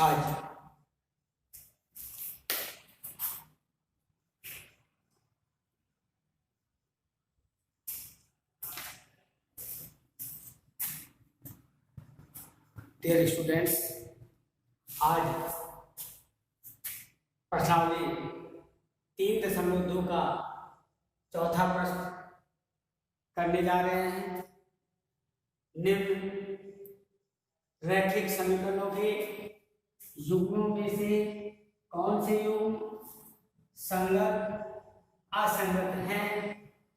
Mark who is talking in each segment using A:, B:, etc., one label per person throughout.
A: आज dear students, आज प्रश्नावली 3.2 का चौथा प्रश्न करने जा रहे हैं। निम्न रैखिक समीकरणों के युग्मों में से कौन से युग्म संगत असंगत हैं?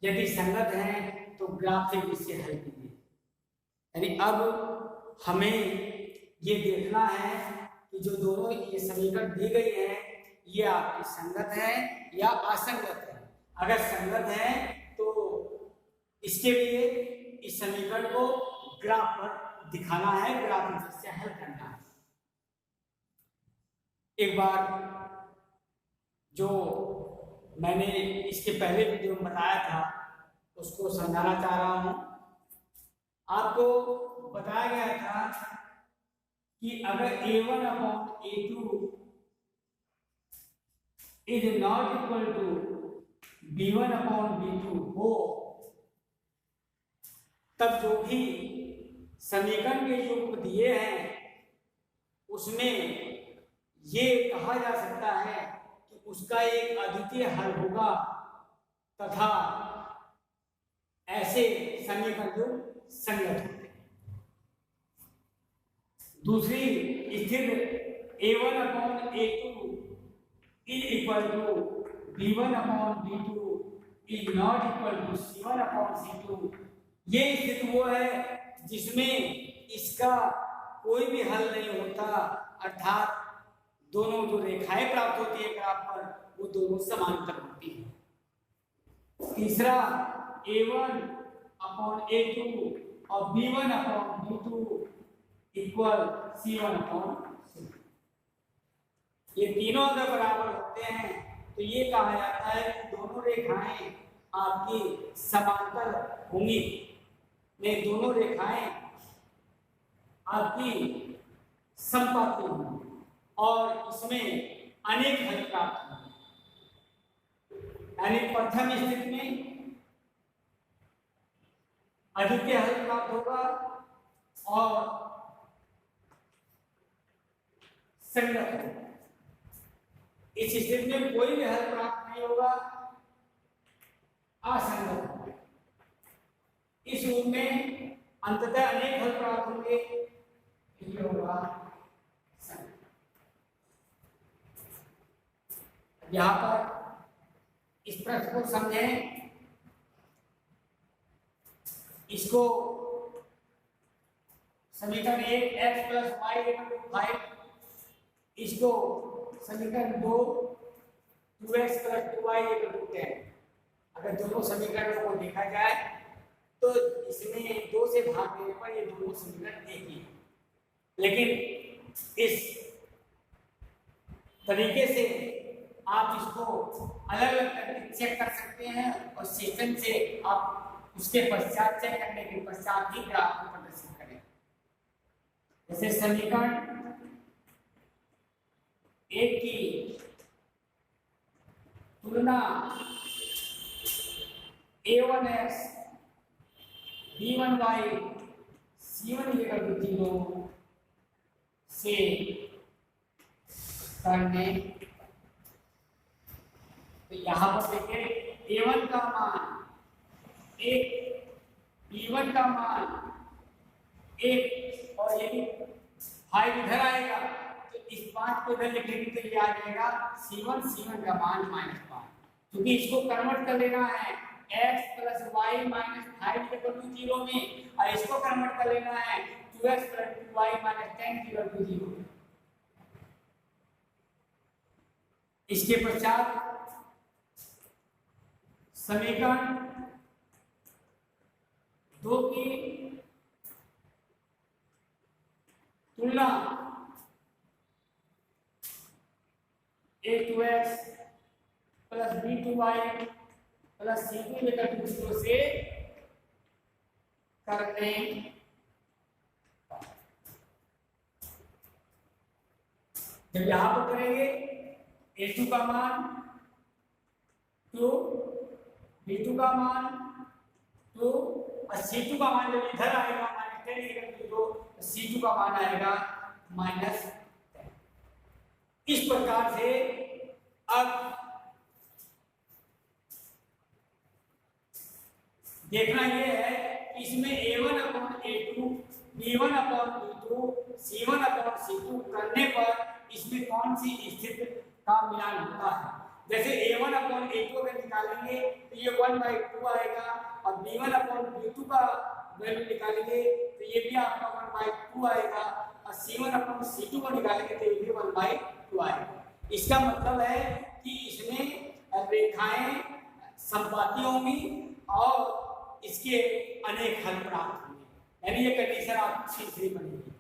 A: यदि संगत हैं तो ग्राफिक इससे हल कीजिए। यानी अब हमें ये देखना है कि जो दोनों ये समीकरण दी गई है ये आपकी संगत है या असंगत है। अगर संगत है तो इसके लिए इस समीकरण को ग्राफ पर दिखाना है, ग्राफ से हल करना है। एक बार जो मैंने इसके पहले वीडियो में बताया था उसको समझाना चाह रहा हूं। आपको बताया गया था कि अगर a1 upon a2 is not equal to b1 upon b2 हो, तब जो भी समीकरण के युग्म दिए हैं उसमें ये कहा जा सकता है कि उसका एक अद्वितीय हल होगा तथा ऐसे समीकरण युग्म संगत होते हैं। दूसरी स्थिति a1 upon a2 is equal to b1 upon b2 is not equal to c1 upon c2। ये स्थिति वो है जिसमें इसका कोई भी हल नहीं होता, अर्थात दोनों जो रेखाएं प्राप्त होती है ग्राफ पर वो दोनों समांतर होती हैं। तीसरा a1 अपॉन a2 और b1 upon b2 equal c1 upon c2। ये तीनों अगर बराबर होते हैं तो ये कहा जाता है कि दोनों रेखाएं आपकी समांतर होंगी। ये दोनों रेखाएं आपकी समपाती होंगी और इसमें अनेक हल प्राप्त होंगे। यानी प्रथम स्थिति में अद्वितीय हल प्राप्त होगा और संगत होगा। इस स्थिति में कोई भी हल प्राप्त नहीं होगा, असंगत होगा। इस रूप में अंततः अनेक हल प्राप्त होंगे, ये होगा संगत। यहां पर इस प्रश्न को समझें। इसको समीकरण 1 x plus y equal to 5, इसको समीकरण 2 2x plus 2y equal to 10। अगर दोनों समीकरणों को देखा जाए तो इसमें 2 से भाग देने पर ये दोनों समीकरण एक ही है। लेकिन इस तरीके से आप इसको अलग अलग करके चेक कर सकते हैं और सेकंड से आप उसके पश्चात चेक करने के पश्चात ही ग्राफ को प्रदर्शित करें। जैसे समीकरण 1 की तुलना a1x b1y c1 0 से करने, तो यहां पर देखिए a1 का मान 1, b1 का मान 1 और यदि 5 इधर आएगा तो इस 5 को इधर लिखने के लिए आ जाएगा c1 का मान -5, क्योंकि इसको कन्वर्ट कर लेना है x plus y minus 5 equal to 0 में, और इसको कन्वर्ट कर लेना है 2x plus 2y minus 10 equal to 0। इसके पश्चात समीकरण 2 की तुलना a2x plus b2y plus c2 equal to 0 से करने, जब यहां पर करेंगे a2 का मान 2, b2 का मान 2 और c2 का मान जब इधर आएगा -10 तो c2 का मान आएगा -10। इस प्रकार से अब देखना यह है कि इसमें a1/a2 b1/b2 c1/c2 करने पर इसमें कौन सी स्थिति का मिलान होता है। जैसे a1/a2 अगर निकालेंगे तो ये 1/2 आएगा और b1/b2 का वैल्यू निकालेंगे तो ये भी आपका 1/2 आएगा और c1/c2 को निकालेंगे तो ये भी 1/2 आएगा। इसका मतलब है कि इसमें रेखाएं संपाती होंगी और इसके अनेक हल प्राप्त होंगे, यानी ये कंडीशन आपकी सही बनेगी।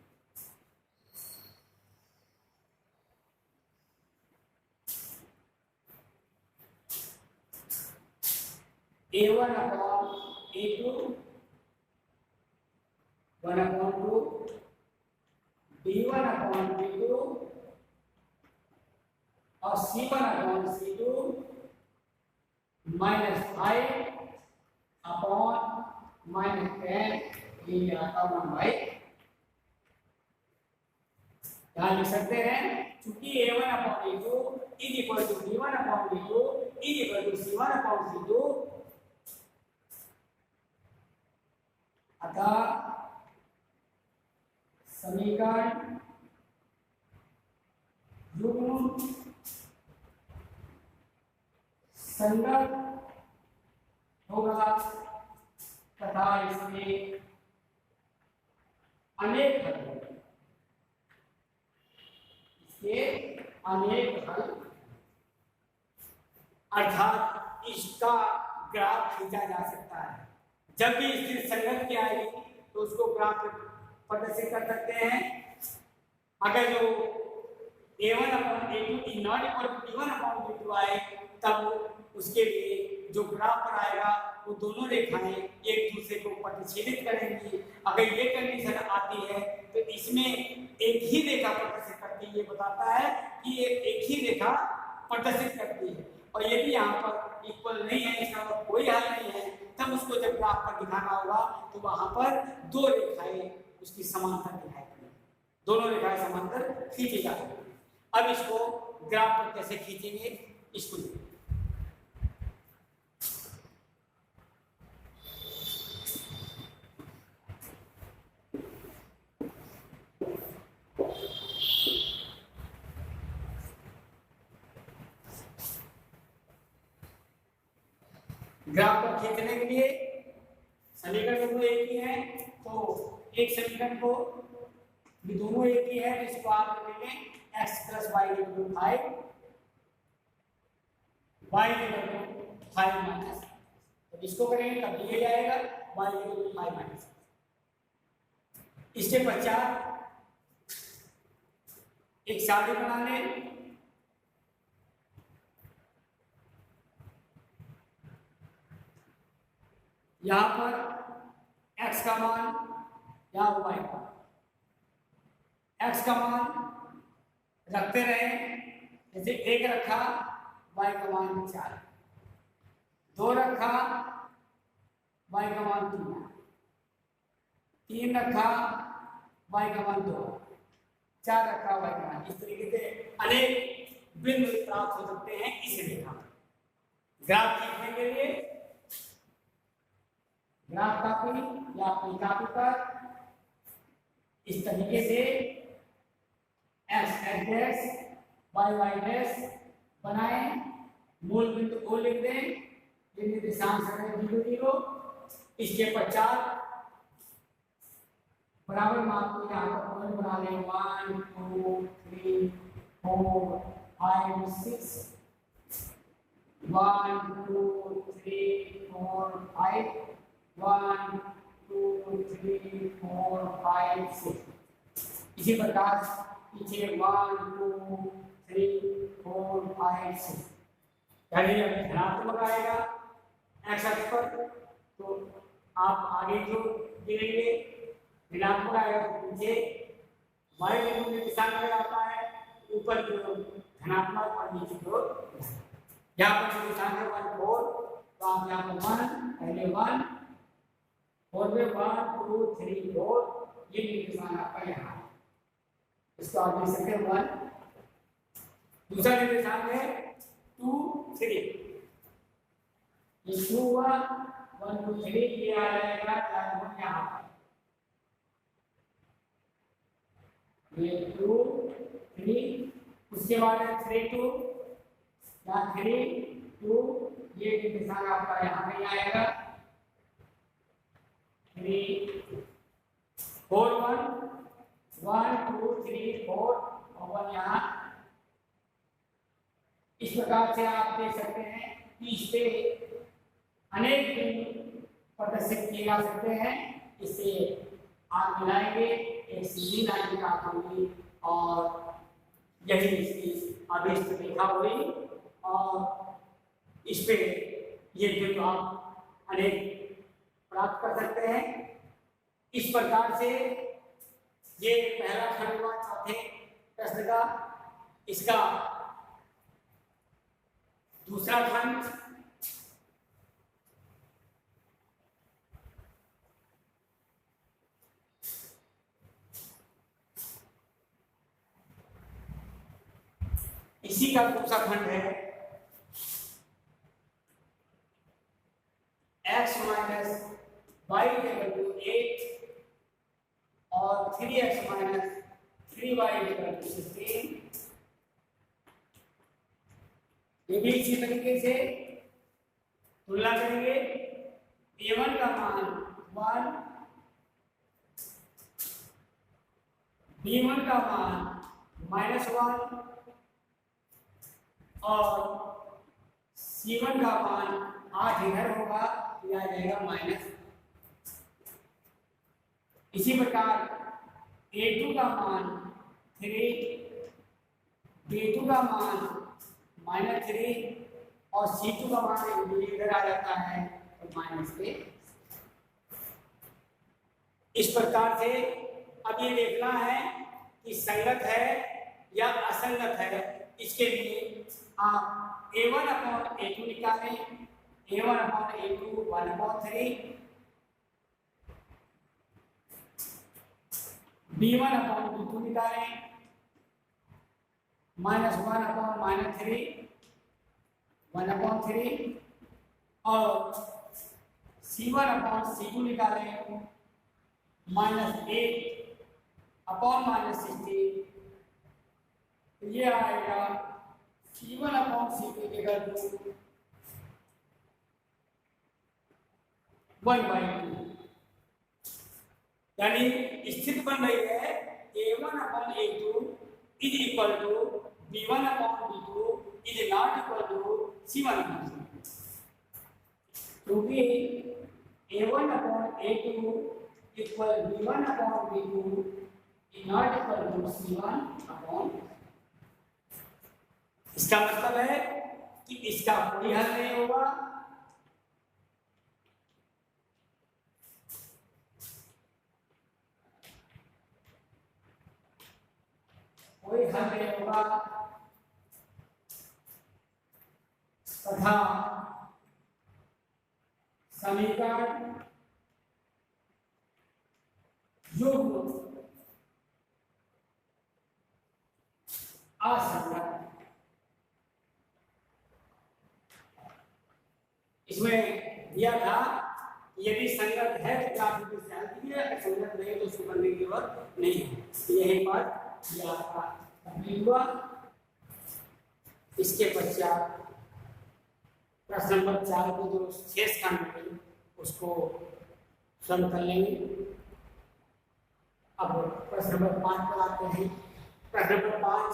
A: a1/a2 1/2 b1/b2 और c1/c2 -5 अपॉन -10 ये आता 1/, यहाँ लिख सकते हैं चूंकि a1/a2 is equal to b1/b2 is equal to c1/c2, अतः समीकरण युग्म संगत होगा तथा इसमें अनेक हल होंगे। इसके अनेक हल अर्थात इसका ग्राफ खींचा जा सकता है। जब भी इसकी संगत की आएगी तो उसको ग्राफ प्रदर्शित कर सकते हैं। अगर जो a1/a2 is not equal to b1/b2 आए तब उसके लिए जो ग्राफ पर आएगा वो दोनों रेखाएं एक दूसरे को प्रतिच्छेदित करेंगी। अगर ये कंडीशन आती है तो इसमें एक ही रेखा प्रदर्शित करती है, ये बताता है कि ये एक ही रेखा प्रदर्शित करती है। और यदि यहाँ पर इक्वल नहीं है, इसका मतलब कोई हल नहीं है, तब उसको जब ग्राफ पर दिखाना होगा तो वहां पर दो रेखाएं उसकी समांतर दिखाई पड़ेगी, दोनों रेखाएं समांतर खींची जा सकती है। अब इसको ग्राफ पर कैसे खींचेंगे इसको देखिए। ग्राफ पर खींचने के लिए समीकरण दोनों एक ही है, तो एक समीकरण को ये दोनों एक ही है, इसको आप लेंगे x + y = 5 y = 5 - तो इसको करेंगे तब ये जाएगा y = 5 - इसके पश्चात एक सादे बना लें। यहां पर x का मान या y का, x का मान रखते रहे, जैसे 1 रखा y का मान 4, 2 रखा y का मान 3, 3 रखा y का मान 2, 4 रखा y का मान। इस तरीके से अनेक बिंदु प्राप्त हो सकते हैं इस रेखा में। ग्राफ खींचने के लिए ग्राफ कॉपी या अपनी कॉपी पर इस तरीके से x डैश y डैश बनाएं, मूल बिंदु को लिख दें, ये निर्देशांक है 0 0। इसके पश्चात बराबर मान को यहाँ पर पॉइंट बना लें 1 2 3 4 5 6 1 2 3 4 5 1 2 3 4 5 6। इसी प्रकार पीछे 1 2 3 4 5 6। यानी अगर धनात्मक आएगा x अक्ष पर तो आप आगे जो गिनेंगे, ऋणात्मक आएगा तो पीछे y बिंदु के दिशा में आता है ऊपर की ओर धनात्मक और नीचे की ओर, यहाँ पर निर्देशांक है 1 4, तो आप यहाँ पर 1 पहले 1 4 में 1 2 3 4, ये निर्देशांक आपका यहाँ है, इसको आप लिख सकते हैं 1। दूसरा निर्देशांक है 2 3, ये 2 हुआ 1 2 3, ये आ जाएगा यहाँ पर, ये 2 3, उसके बाद है 3 2, यहाँ 3 2, ये निर्देशांक आपका यहाँ पे आएगा 3 4 1 1 2 3 4 और 1 यहाँ। इस प्रकार से आप देख सकते हैं कि इससे अनेक बिंदु प्रदर्शित किए जा सकते हैं। इससे आप मिलाएंगे एक सीधी लाइन प्राप्त होगी और यही इसकी अभिष्ट रेखा हुई और इस पे ये बिंदु आप अनेक प्राप्त कर सकते हैं। इस प्रकार से ये पहला खंड हुआ चौथे प्रश्न का। इसका दूसरा खंड इसी का दूसरा खंड है x minus y equal to 8 और 3x minus 3y equal to 16। ये भी इसी तरीके से तुलना करेंगे। a1 का मान 1, b1 का मान -1 और c1 का मान 8 इधर होगा, यह आ जाएगा माइनस। इसी प्रकार a2 का मान 3, b2 का मान -3 और c2 का मान इधर आ जाता है तो -3। इस प्रकार से अब ये देखना है कि संगत है या असंगत है। इसके लिए आप a1 अपॉन a2 निकालें, a1 upon a2 1/3, b1 upon b2 निकालें -1 अपॉन -3 1/3 और c1 अपॉन c2 निकालें -8 अपॉन -16, ये आएगा c1 upon c2 equal to 1/2। यानी स्थिति बन रही है a1 upon a2 is equal to b1 upon b2 is not equal to c1 upon c2, क्योंकि a1 upon a2 equal b1 upon b2 is not equal to c1 upon. इसका मतलब है कि इसका कोई हल नहीं होगा, कोई हल नहीं होगा तथा समीकरण युग्म असंगत। इसमें दिया था यदि संगत है तो आप इससे हल कीजिए, अगर संगत नहीं तो उसको करने की जरूरत नहीं है। यही बात ये आपका कंप्लीट हुआ। इसके पश्चात प्रश्न नंबर 4 को जो शेष खंड है उसको स्वयं कर लेंगे। अब प्रश्न नंबर 5 पर आते हैं। प्रश्न नंबर 5,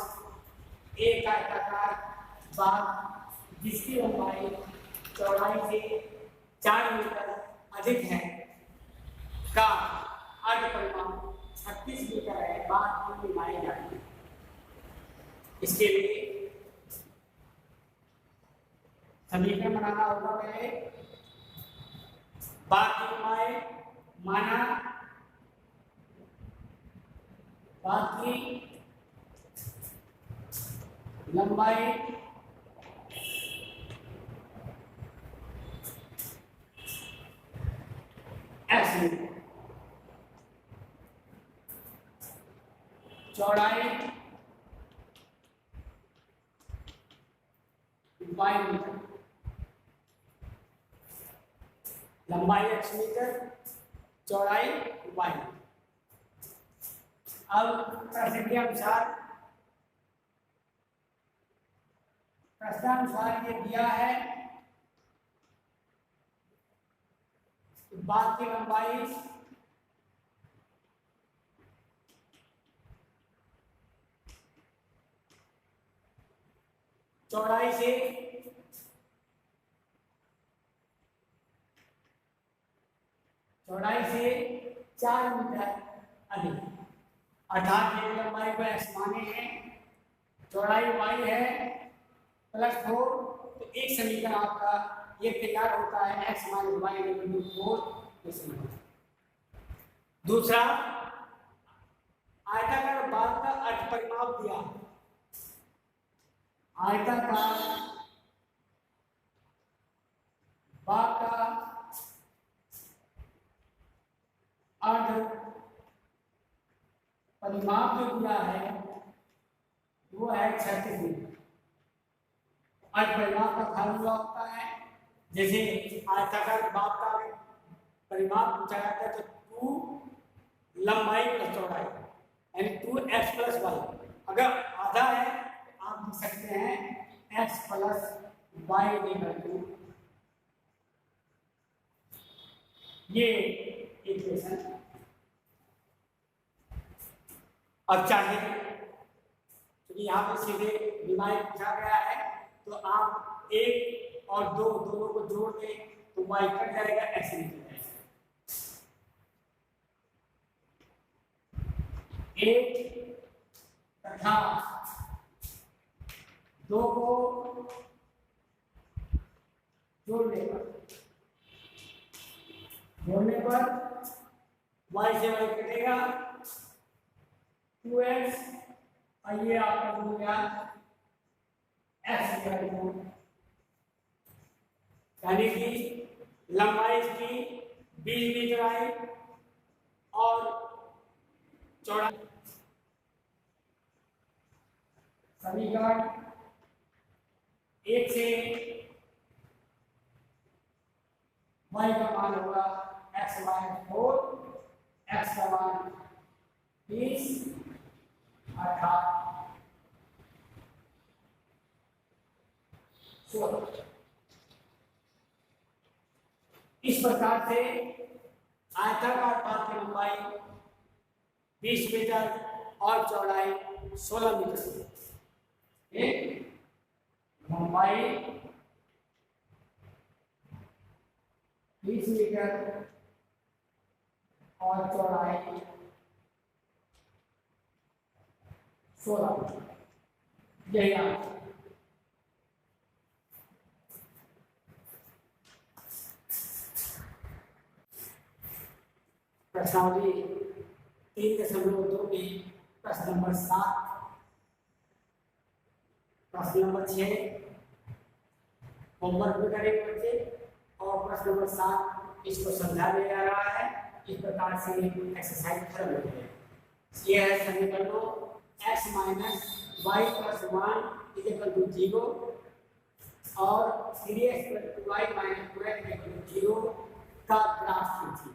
A: एक आयताकार बाग जिसकी लंबाई चौड़ाई से 4 मीटर अधिक है का अर्ध परिमाण 36 मीटर है, बाग की लंबाई जाती है। इसके लिए समीकरण बनाना होगा। पहले बाग की लंबाई माना बाग की लंबाई x मीटर, चौड़ाई y मीटर, लंबाई x मीटर, चौड़ाई y। अब प्रश्नानुसार ये दिया है बात की लंबाई चौड़ाई से चौड़ाई से 4 मीटर अधिक, अर्थात ये लंबाई को x माने हैं, चौड़ाई y है +4, तो एक समीकरण आपका ये तैयार होता है x - y = 4। दूसरा, आयताकार बाग का अर्ध परिमाप दिया, आयताकार बाग का अर्ध परिमाप जो दिया है वो है 36 मीटर। अर्ध परिमाप का फार्मूला होता है, जैसे आयताकार बाग का परिमाप पूछा जाता है तो 2 लंबाई + चौड़ाई यानी 2x + y। अगर आधा है आप लिख सकते हैं x + y = ये इक्वेशन। अब चाहिए क्योंकि यहाँ पर सीधे डिवाइड पूछा गया है तो आप 1 और 2 दोनों को जोड़ दें तो y कट जाएगा, x निकल जाएगा। 1 तथा 2 को जोड़ने पर y से y कटेगा 2x, और ये आपका हो गया x यानी कि लंबाई इसकी 20 मीटर आई और चौड़ाई। समीकरण 1 से y का मान होगा x - 4, x का मान 20 अर्थात 16। इस प्रकार से आयताकार बाग की लंबाई 20 मीटर और चौड़ाई 16 मीटर है। लंबाई 20 मीटर और चौड़ाई 16 मीटर, यही आंसर। प्रश्नावली 3.2 में प्रश्न नंबर 7, प्रश्न नंबर 6 होमवर्क में करेंगे बच्चे, और प्रश्न नंबर 7 इसको समझा दिया जा रहा है। इस प्रकार से एक्सरसाइज खत्म हो गई है। ये है समीकरणों x - y + 1 = 0 और 3x + y - 2x = 0 का ग्राफ खींचिए।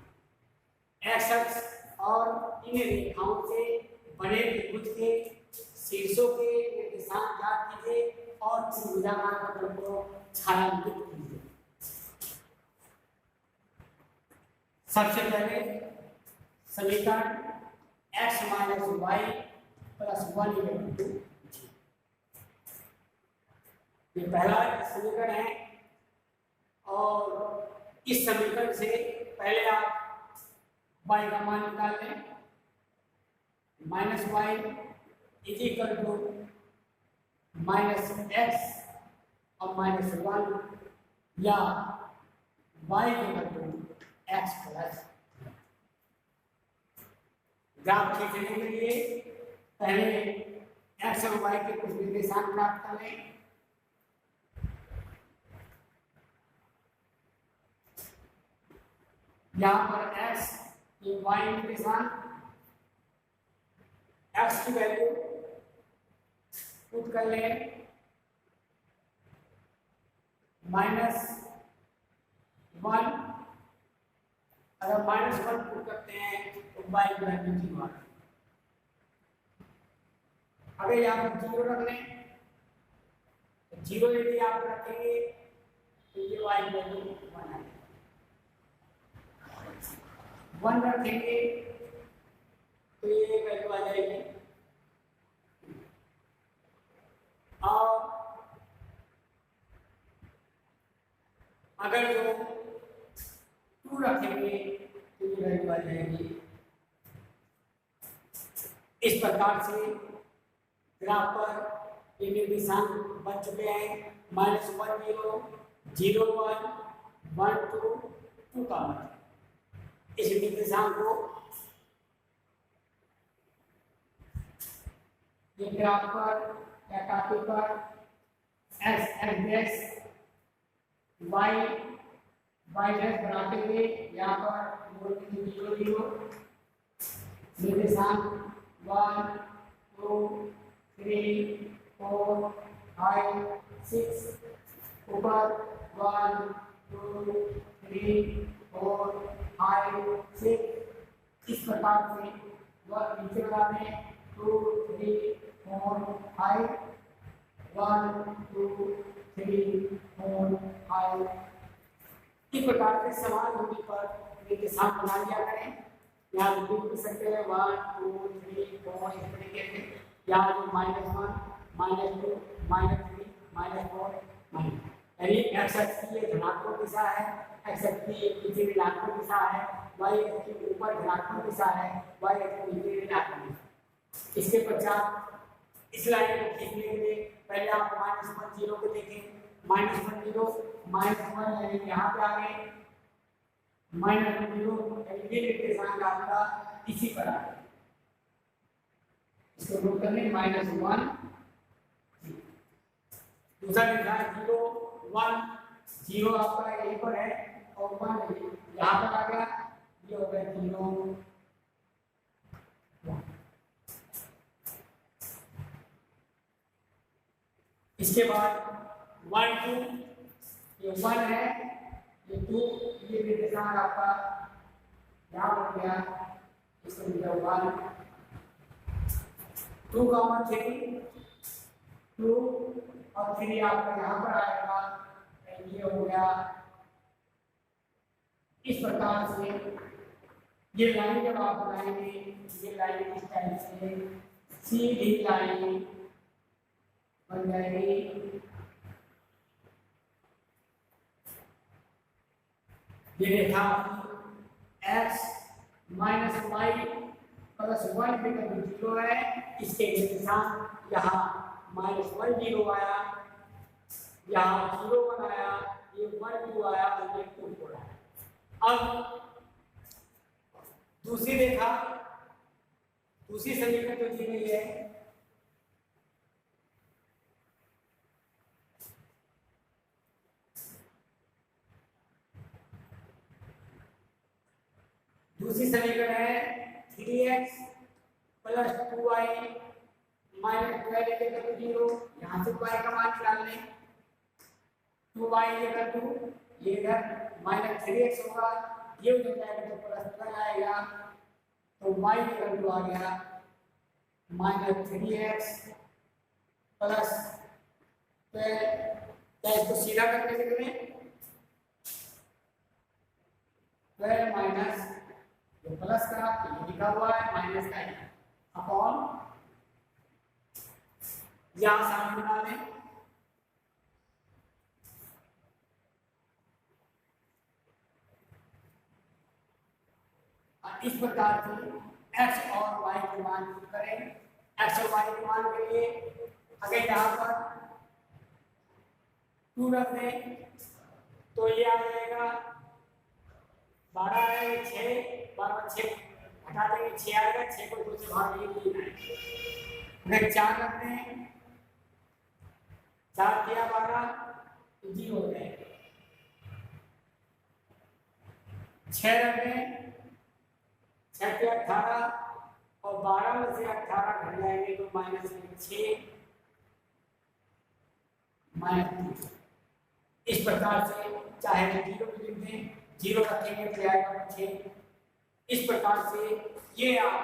A: एक्स अक्ष और इन रेखाओं से बने त्रिभुज के शीर्षों के निर्देशांक ज्ञात कीजिए और त्रिभुजाकार पटल को छायांकित कीजिए। सबसे पहले समीकरण x - y + 1 = 2, ये पहला समीकरण है। और इस समीकरण से पहले आप y का मान निकाल लें, -y = -x और -1 या y = x + ग्राफ खींचने के लिए पहले एक्स और वाई के कुछ निर्देशांक प्राप्त कर लें। यहाँ पर एक्स ये वाई निर्देशांक, एक्स की वैल्यू पुट कर लें -1, अगर -1 पुट करते हैं तो वाई की वैल्यू 0 आती है। अगर यहाँ पर 0 रख लें तो 0 यदि आप रखेंगे तो ये वाई की वैल्यू 1 आएगी। 1 रखेंगे तो ये वैल्यू आ जाएगी। और अगर जो 2 रखेंगे तो ये वैल्यू आ जाएगी। इस प्रकार से ग्राफ पर ये निर्देशांक बन चुके हैं। -1 0 0 1 1 2 2 का इस निर्देशांक को ये ग्राफ पर या कापी पर x डैश y डैश बनाते हुए यहाँ पर 0 0 निर्देशांक 1 2 3 4 5 6 ऊपर 1 2 3 4 5 6 इस प्रकार से वह नीचे लगाते हैं 2 3 4 5 1 2 3 4 5 इस प्रकार के समान दूरी पर निर्देशांक बना लिया करें। यहाँ लिख सकते हैं 1 2 3 4 इस तरीके से। यहाँ जो -1 -2 -3 -4 यानी x अक्ष की ये धनात्मक दिशा है, x अक्ष की नीचे ऋणात्मक दिशा है, y अक्ष की ऊपर धनात्मक दिशा है, y अक्ष की नीचे ऋणात्मक दिशा। इसके पश्चात इस लाइन को खींचने के लिए पहले आप -1 0 को देखें। -1 0 -1 यानी यहाँ पे आ गए, -1 0 यानी ये निर्देशांक आपका इसी पर आ गया। इसको नोट कर लें -1 दूसरा निर्देशांक 0 1 0 आपका यहीं पर है और 1 यहाँ पर आ गया, ये हो गया 0 1। इसके बाद 1 2 ये 1 है, ये 2 ये निर्देशांक आपका यहाँ बन गया, इसको मिला 1 2 3 2 और 3 आपका यहाँ पर आएगा, ये हो गया। इस प्रकार से ये लाइन जब आप बनाएंगे, ये लाइन इस टाइप से सीधी लाइन बन जाएगी। ये रेखा x - y + 1 बिंदु 0 है, इसके निर्देशांक यहाँ -1 0 आया, यहाँ 0 1 आया, ये 1 2 आया और ये 2 4 आया। अब दूसरी रेखा दूसरी समीकरण जो दी गई है दूसरी समीकरण है 3x + 2y - 12 0। यहाँ से y का मान निकाल लें, 2y = 2, ये इधर -3x होगा, ये उधर जाएगा तो +12 आएगा, तो y = 2 आ गया -3x + 12। क्या इसको सीधा करके लिख लें 12 माइनस प्लस का ये लिखा हुआ है माइनस का अपॉन, यहां सामने बना लें इस प्रकार से x और y के मान करें। x और y के मान के लिए अगर यहाँ पर 2 रख दें तो ये आ जाएगा 12 आएगा 6 12 6 हटा देंगे 6 आएगा, 6 को 2 से भाग देंगे 3 आएगा। अगर 4 रखते हैं, 4 किया 12 तो 0 हो जाएगा। 6 रखते हैं, 6 के 18 और 12 में से 18 घट जाएंगे तो -6 -3। इस प्रकार से चाहे 0 भी लिख दें, 0 रखेंगे तो आएगा 6। इस प्रकार से ये आप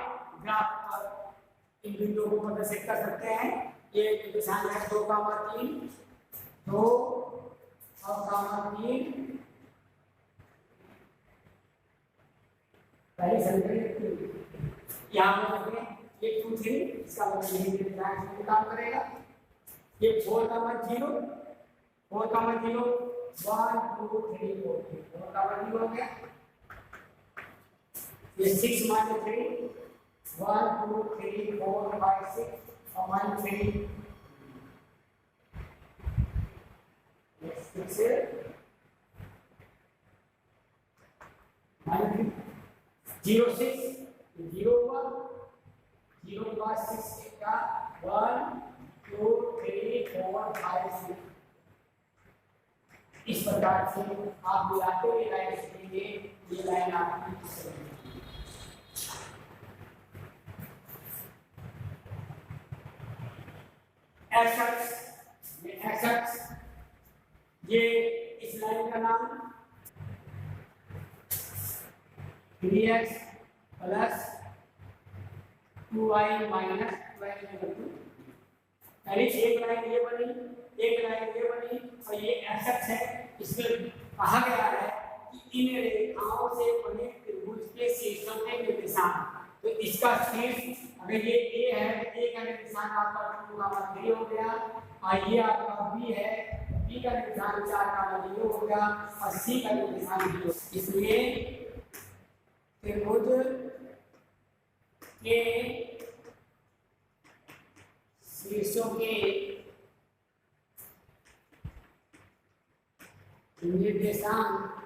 A: ग्राफ पर इन बिंदुओं को प्रदर्शित कर सकते हैं। ये निर्देशांक है 2, 3, 2 और 3 पहले समीकरण यहाँ पर रखें, ये 2, 3 इसका मतलब यही निर्देशांक से काम करेगा। ये 4, 0 4, 0 1 2 3 4 4 0 हो गया। ये 6 -3 1 2 3 4 5 6 और -3 6 से -0 6 0 हुआ, 0 के बाद 6 का 1 2 3 4 5 6। इस प्रकार से आप मिलाते हुए लाइन सीखेंगे। ये लाइन आपकी एक्स, ये इस लाइन का नाम 3x प्लस 2y माइनस 12। पहले एक लाइन ये बनी, एक लाइन ये बनी और ये एक्स है। इसमें कहा गया है कि इन रेखाओं से बने त्रिभुज के शीर्षों के निर्देशांक, तो इसका शीर्ष अगर ये a है तो a का निर्देशांक आपका 2, 3 हो गया, और ये आपका b है, b का निर्देशांक 4, 0 हो गया, और c का निर्देशांक 0। इसलिए त्रिभुज के शीर्षों के निर्देशांक